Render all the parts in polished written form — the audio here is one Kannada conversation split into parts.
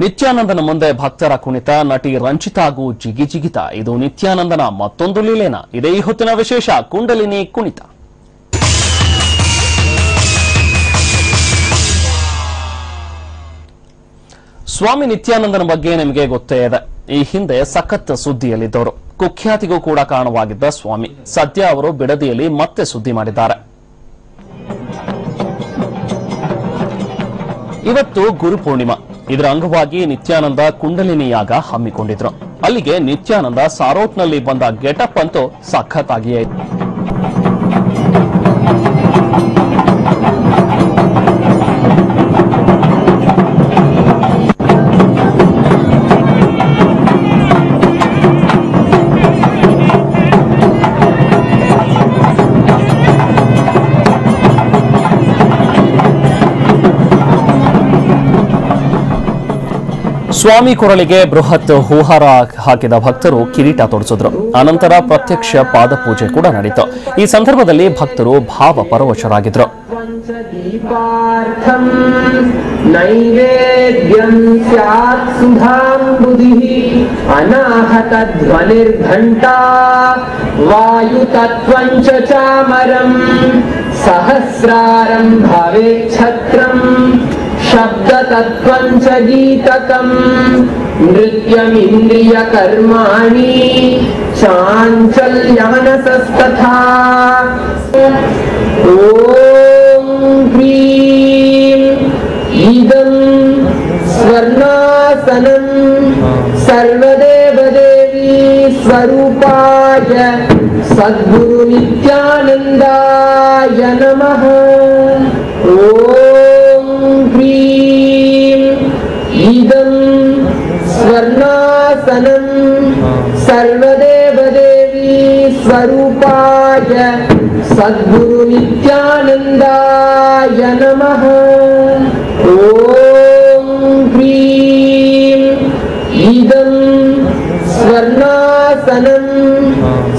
ನಿತ್ಯಾನಂದನ ಮುಂದೆ ಭಕ್ತರ ಕುಣಿತ, ನಟಿ ರಂಜಿತಾಗೂ ಜಿಗಿ ಜಿಗಿತ. ಇದು ನಿತ್ಯಾನಂದನ ಮತ್ತೊಂದು ಲೀಲೆನ. ಇದೇ ಈ ಹೊತ್ತಿನ ವಿಶೇಷ ಕುಂಡಲಿನಿ ಕುಣಿತ. ಸ್ವಾಮಿ ನಿತ್ಯಾನಂದನ ಬಗ್ಗೆ ನಿಮಗೆ ಗೊತ್ತೇ ಇದೆ. ಈ ಹಿಂದೆ ಸಖತ್ ಸುದ್ದಿಯಲ್ಲಿದ್ದವರು, ಕುಖ್ಯಾತಿಗೂ ಕೂಡ ಕಾರಣವಾಗಿದ್ದ ಸ್ವಾಮಿ. ಸದ್ಯ ಅವರು ಬಿಡದಿಯಲ್ಲಿ ಮತ್ತೆ ಸುದ್ದಿ ಮಾಡಿದ್ದಾರೆ. ಇವತ್ತು ಗುರುಪೂರ್ಣಿಮಾ. ಇದರ ಅಂಗವಾಗಿ ನಿತ್ಯಾನಂದ ಕುಂಡಲಿನಿ ಯಾಗ ಹಮ್ಮಿಕೊಂಡಿದ್ರು. ಅಲ್ಲಿಗೆ ನಿತ್ಯಾನಂದ ಸಾರೋಟ್ನಲ್ಲಿ ಬಂದ ಗೆಟಪ್ ಅಂತೂ ಸಖತ್ತಾಗಿಯೇ ಇತ್ತು. ಸ್ವಾಮಿ ಕೊರಳಿಗೆ ಬೃಹತ್ ಹೂಹಾರ ಹಾಕಿದ ಭಕ್ತರು ಕಿರೀಟ ತೊಡಿಸಿದ್ರು. ಅನಂತರ ಪ್ರತ್ಯಕ್ಷ ಪಾದಪೂಜೆ ಕೂಡ ನಡೆಯಿತು. ಈ ಸಂದರ್ಭದಲ್ಲಿ ಭಕ್ತರು ಭಾವ ಪರವಶರಾಗಿದ್ರು. ನೈವೇದ್ಯಂ ಸ್ಯಾತ್ ಸುಧಾಂಬುಧಿಃ ಅನಾಹತ ಧ್ವನಿರ್ಘಂಟಾ ವಾಯುತತ್ವಂ ಚ ಚಾಮರಂ ಸಹಸ್ರಾರಂ ಭವೇತ್ ಛತ್ರಂ ಶಬ್ದತತ್ವಂ ಚ ಗೀತಕಂ ನೃತ್ಯಮಿಂದ್ರಿಯ ಕರ್ಮಾಣಿ ಚಾಂಚಲ್ಯಮನಸಸ್ತಥಾ. ಓಂ ಹ್ರೀಂ ಇದಂ ಸ್ವರ್ಣಾಸನಂ ಸರ್ವದೇವದೇವಿ ಸ್ವರೂಪಾಯ ಸದ್ಗುರು ನಿತ್ಯಾನಂದಾಯ ನಮಃ. ಓಂ ಹ್ರೀಂ ಇದಂ ಸ್ವರ್ಣಾಸನಂ ಸರ್ವದೇವದೇವಿ ಸ್ವರೂಪಾಯ ಸದ್ಗುರು ನಿತ್ಯಾನಂದಾಯ ನಮಃ. ಓಂ ಹ್ರೀಂ ಇದಂ ಸ್ವರ್ಣಾಸನಂ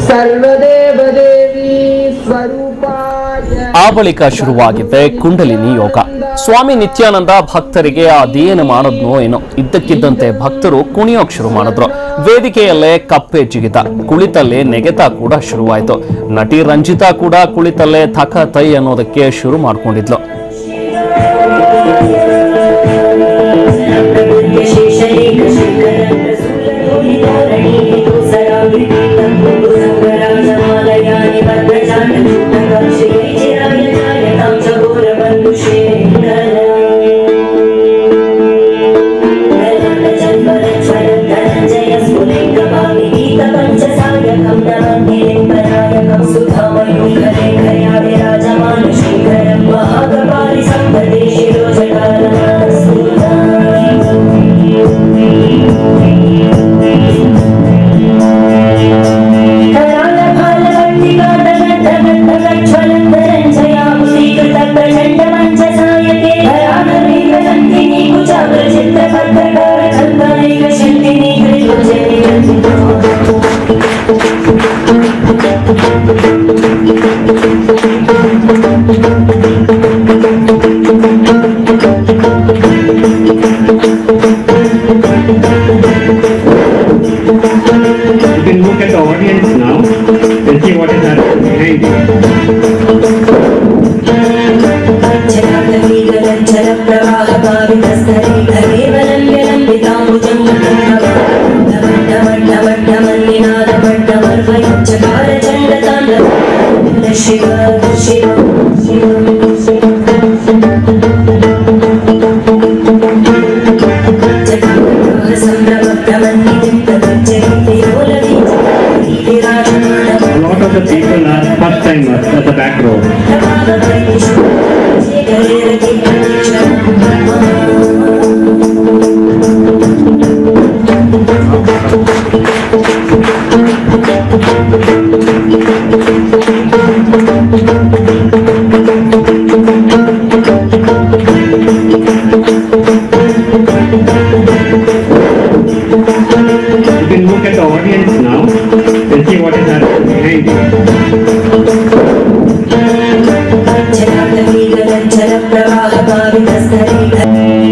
ಸರ್ವದೇವದೇವಿ ಸ್ವರೂಪಾಯ. ಆ ಬಳಿಕ ಶುರುವಾಗಿದ್ದೆ ಕುಂಡಲಿನಿ ಯೋಗ. ಸ್ವಾಮಿ ನಿತ್ಯಾನಂದ ಭಕ್ತರಿಗೆ ಅದೇನು ಮಾಡಿದ್ನೋ ಏನೋ, ಇದ್ದಕ್ಕಿದ್ದಂತೆ ಭಕ್ತರು ಕುಣಿಯೋಕ್ ಶುರು ಮಾಡಿದ್ರು. ವೇದಿಕೆಯಲ್ಲೇ ಕಪ್ಪೆ ಜಿಗಿತ, ಕುಳಿತಲ್ಲೇ ನೆಗೆತ ಕೂಡ ಶುರುವಾಯಿತು. ನಟಿ ರಂಜಿತಾ ಕೂಡ ಕುಳಿತಲ್ಲೇ ಥಕ ತೈ ಅನ್ನೋದಕ್ಕೆ ಶುರು ಮಾಡ್ಕೊಂಡಿದ್ಲು.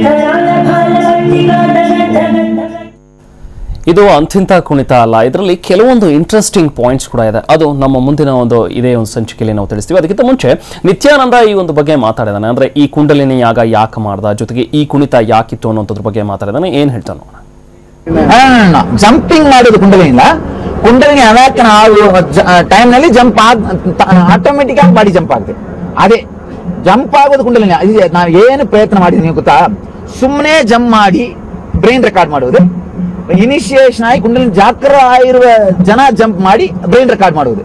Jala ಇದು ಅಂತಿಂತ ಕುಣಿತ ಅಲ್ಲ, ಇದರಲ್ಲಿ ಕೆಲವೊಂದು ಇಂಟ್ರೆಸ್ಟಿಂಗ್ ಪಾಯಿಂಟ್ಸ್ ಕೂಡ ಇದೆ. ಅದು ನಮ್ಮ ಮುಂದಿನ ಇದೇ ಒಂದು ಸಂಚಿಕೆಯಲ್ಲಿ ನಾವು ತಿಳಿಸ್ತೀವಿ. ಅದಕ್ಕಿಂತ ಮುಂಚೆ ನಿತ್ಯಾನಂದ ಈ ಒಂದು ಬಗ್ಗೆ ಮಾತಾಡಿದಾನೆ. ಅಂದ್ರೆ ಈ ಕುಂಡಲಿನಿ ಯಾಗ ಯಾಕೆ ಮಾಡ್ದ, ಜೊತೆಗೆ ಈ ಕುಣಿತ ಯಾಕಿತ್ತು ಅನ್ನೋದ್ರ ಬಗ್ಗೆ ಮಾತಾಡಿದಾನೆ. ಏನ್ ಹೇಳ್ತಾನೆ ನೋಡೋಣ. ಜಂಪಿಂಗ್ ಮಾಡೋದು ಕುಂಡಲಿನಿ ಅವಾಕನ ಆಗುವ ಟೈಮ್ ನಲ್ಲಿ ಜಂಪ್ ಆಟೋಮೆಟಿಕ್ ಆಗಿ ಬಾಡಿ ಜಂಪ್ ಆಗುತ್ತೆ. ಅದೇ ಜಂಪ್ ಆಗೋದು ಕುಂಡಲಿನಿ. ನಾವು ಏನು ಪ್ರಯತ್ನ ಮಾಡಿದೀನಿ ಗೊತ್ತಾ, ಸುಮ್ಮನೆ ಜಂಪ್ ಮಾಡಿ ಬ್ರೈನ್ ರೆಕಾರ್ಡ್ ಮಾಡುವುದು, ಇನಿಷಿಯೇಷನ್ ಆಗಿ ಕುಂಡಲಿನಿ ಜಾಗೃತ ಆಗಿರುವ ಜನ ಜಂಪ್ ಮಾಡಿ ಬ್ರೈನ್ ರೆಕಾರ್ಡ್ ಮಾಡುವುದು.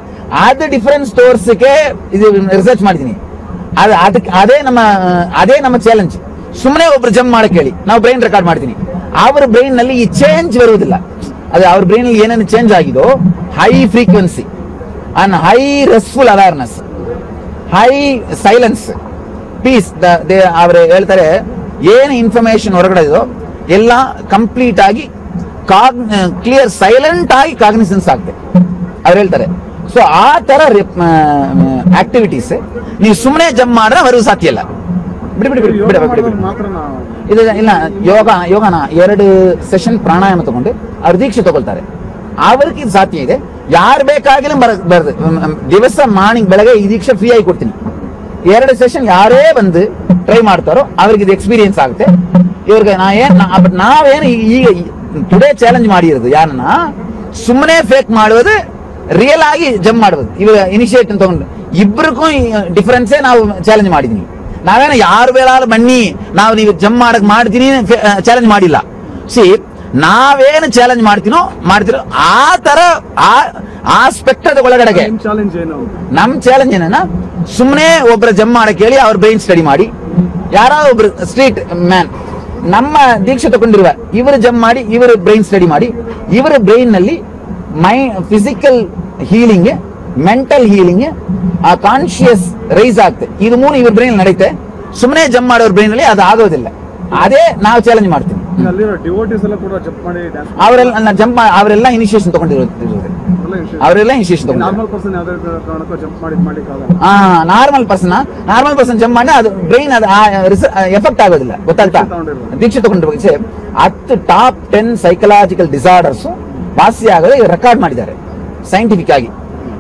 ಅದು ಡಿಫರೆನ್ಸ್ ತೋರ್ಸಕ್ಕೆ ಇದು ರಿಸರ್ಚ್ ಮಾಡಿದೀನಿ. ಅದೇ ನಮ್ಮ ಚಾಲೆಂಜ್. ಸುಮ್ಮನೆ ಒಬ್ರು ಜಂಪ್ ಮಾಡಕ್ಕೆ ಹೇಳಿ ನಾವು ಬ್ರೈನ್ ರೆಕಾರ್ಡ್ ಮಾಡ್ತೀನಿ, ಅವ್ರ ಬ್ರೈನ್ ನಲ್ಲಿ ಈ ಚೇಂಜ್ ಬರುವುದಿಲ್ಲ. ಅದು ಅವ್ರ ಬ್ರೈನ್ ನಲ್ಲಿ ಏನೇನು ಚೇಂಜ್ ಆಗಿದೋ, high frequency and high restful awareness, high silence, peace, ಅವರು ಹೇಳ್ತಾರೆ ಏನು ಇನ್ಫಾರ್ಮೇಶನ್ ಹೊರಗಡೆ ಇದೋ ಎಲ್ಲ ಕಂಪ್ಲೀಟ್ ಆಗಿ ಕ್ಲಿಯರ್ ಸೈಲೆಂಟ್ ಆಗಿ ಕಾಗ್ನಿಸೆನ್ಸ್ ಆಗುತ್ತೆ ಅವ್ರು ಹೇಳ್ತಾರೆ. ಸೊ ಆ ತರ ಆಕ್ಟಿವಿಟೀಸ್ ನೀವು ಸುಮ್ಮನೆ ಜಂಪ್ ಮಾಡಿದ್ರೆ ಬರೋದು ಸಾಧ್ಯ ಇಲ್ಲ. ಇಲ್ಲ, ಯೋಗನ 2 ಸೆಷನ್ ಪ್ರಾಣಾಯಾಮ ತಗೊಂಡು ಅವ್ರು ದೀಕ್ಷೆ ತಗೊಳ್ತಾರೆ. ಅವ್ರಿಗೆ ಇದು ಸಾಧ್ಯ ಇದೆ. ಯಾರು ಬೇಕಾಗಿಲ್ಲ ಬರದು ದಿವಸ ಮಾರ್ನಿಂಗ್ ಬೆಳಗ್ಗೆ ಈ ದೀಕ್ಷೆ ಫ್ರೀ ಆಗಿ ಕೊಡ್ತೀನಿ. 2 ಸೆಷನ್ ಯಾರೇ ಬಂದು ಟ್ರೈ ಮಾಡ್ತಾರೋ ಅವ್ರಿಗೆ ಇದು ಎಕ್ಸ್ಪೀರಿಯನ್ಸ್ ಆಗುತ್ತೆ. ಇವ್ರಿಗೆ ನಾವೇನು ಈಗ ಟುಡೇ ಚಾಲೆಂಜ್ ಮಾಡಿರೋದು ಯಾರನ್ನ, ಸುಮ್ಮನೆ ಫೇಕ್ ಮಾಡುವುದು, ರಿಯಲ್ ಆಗಿ ಜಂಪ್ ಮಾಡುವುದು. ಇವಾಗ ಇನಿಷಿಯೇಟಿವ್ ತಗೊಂಡು ಇಬ್ಬರಿಗೂ ಡಿಫರೆನ್ಸೇ ನಾವು ಚಾಲೆಂಜ್ ಮಾಡಿದೀನಿ. ನಾವೇನೋ ಯಾರು ಬೇಡ ಬನ್ನಿ ನೀವು ಜಂಪ್ ಮಾಡಕ್ ಮಾಡ್ತೀನಿ ಚಾಲೆಂಜ್ ಮಾಡಿಲ್ಲ. ನಾವೇನು ಚಾಲೆಂಜ್ ಮಾಡ್ತೀರೋ ಆ ತರ ಆ ಸ್ಪೆಕ್ಟ್ರದ ಒಳಗಡೆಗೆ ನಮ್ ಚಾಲೆಂಜ್ ಏನ, ಸುಮ್ಮನೆ ಒಬ್ಬರ ಜಂಪ್ ಮಾಡಕ್ ಹೇಳಿ ಅವ್ರ ಬ್ರೈನ್ ಸ್ಟಡಿ ಮಾಡಿ, ಯಾರೋ ಒಬ್ರು ಸ್ಟ್ರೀಟ್ ಮ್ಯಾನ್ ನಮ್ಮ ದೀಕ್ಷೆ ತಗೊಂಡಿರುವ ಇವರು ಜಂಪ್ ಮಾಡಿ ಇವರು ಬ್ರೈನ್ ಸ್ಟಡಿ ಮಾಡಿ, ಇವರ ಬ್ರೈನ್ ನಲ್ಲಿ ಫಿಸಿಕಲ್ ಹೀಲಿಂಗ್, ಮೆಂಟಲ್ ಹೀಲಿಂಗ್, ಆ ಕಾನ್ಶಿಯಸ್ ರೈಸ್ ಆಗುತ್ತೆ. ಇದು 3 ಇವ್ರ ಬ್ರೈನ್ ನಡೆಯುತ್ತೆ. ಸುಮ್ಮನೆ ಜಂಪ್ ಮಾಡೋರ್ ಬ್ರೈನ್ ಅಲ್ಲಿ ಅದು ಆಗೋದಿಲ್ಲ. ಅದೇ ನಾವು ಚಾಲೆಂಜ್ ಮಾಡ್ತೀವಿ. ಅವರೆಲ್ಲ ಇನಿಷಿಯೇಷನ್ ತಗೊಂಡಿರೋದು, ಅವರೆಲ್ಲ ಇನಿಷಿಯೇಷನ್ ನಾರ್ಮಲ್ ಪರ್ಸನ್ ಜಂಪ್ ಮಾಡಿ ಅದು ಬ್ರೈನ್ ಎಫೆಕ್ಟ್ ಆಗೋದಿಲ್ಲ, ಗೊತ್ತಾಗ್ತಾ? ದೀಕ್ಷೆ ತಗೊಂಡಿರೋ 10 ಟಾಪ್ 10 ಸೈಕಲಾಜಿಕಲ್ ಡಿಸಾರ್ಡರ್ಸ್ ವಾಸಿ ಆಗೋದು ರೆಕಾರ್ಡ್ ಮಾಡಿದ್ದಾರೆ ಸೈಂಟಿಫಿಕ್ ಆಗಿ.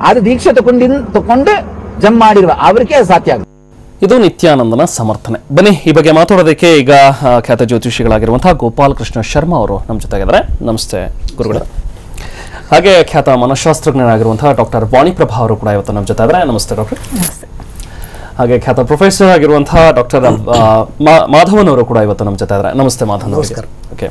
ಅದು ದೀಕ್ಷೆ ತಗೊಂಡು ಜಂಪ್ ಮಾಡಿರುವ ಅವರಿಗೆ ಸಾಧ್ಯ ಆಗುತ್ತೆ. ಇದು ನಿತ್ಯಾನಂದನ ಸಮರ್ಥನೆ. ಬನ್ನಿ ಈ ಬಗ್ಗೆ ಮಾತಾಡೋದಕ್ಕೆ ಈಗ ಖ್ಯಾತ ಜ್ಯೋತಿಷಿಗಳಾಗಿರುವಂತಹ ಗೋಪಾಲಕೃಷ್ಣ ಶರ್ಮಾ ಅವರು ನಮ್ಮ ಜೊತೆಗಿದ್ದಾರೆ. ನಮಸ್ತೆ ಗುರುಗಳೇ. ಹಾಗೆ ಖ್ಯಾತ ಮನಃಶಾಸ್ತ್ರಜ್ಞರಾಗಿರುವಂತಹ ಡಾಕ್ಟರ್ ವಾಣಿಪ್ರಭಾ ಅವರು ಕೂಡ ಇವತ್ತು ನಮ್ಮ ಜೊತೆ ಇದ್ದಾರೆ. ನಮಸ್ತೆ ಡಾಕ್ಟರ್. ಹಾಗೆ ಖ್ಯಾತ ಪ್ರೊಫೆಸರ್ ಆಗಿರುವಂತಹ ಡಾಕ್ಟರ್ ಮಾಧವನ್ ಅವರು ಕೂಡ ಇವತ್ತು ನಮ್ಮ ಜೊತೆ ಇದ್ದಾರೆ. ನಮಸ್ತೆ ಮಾಧವನ್. ಓಕೆ.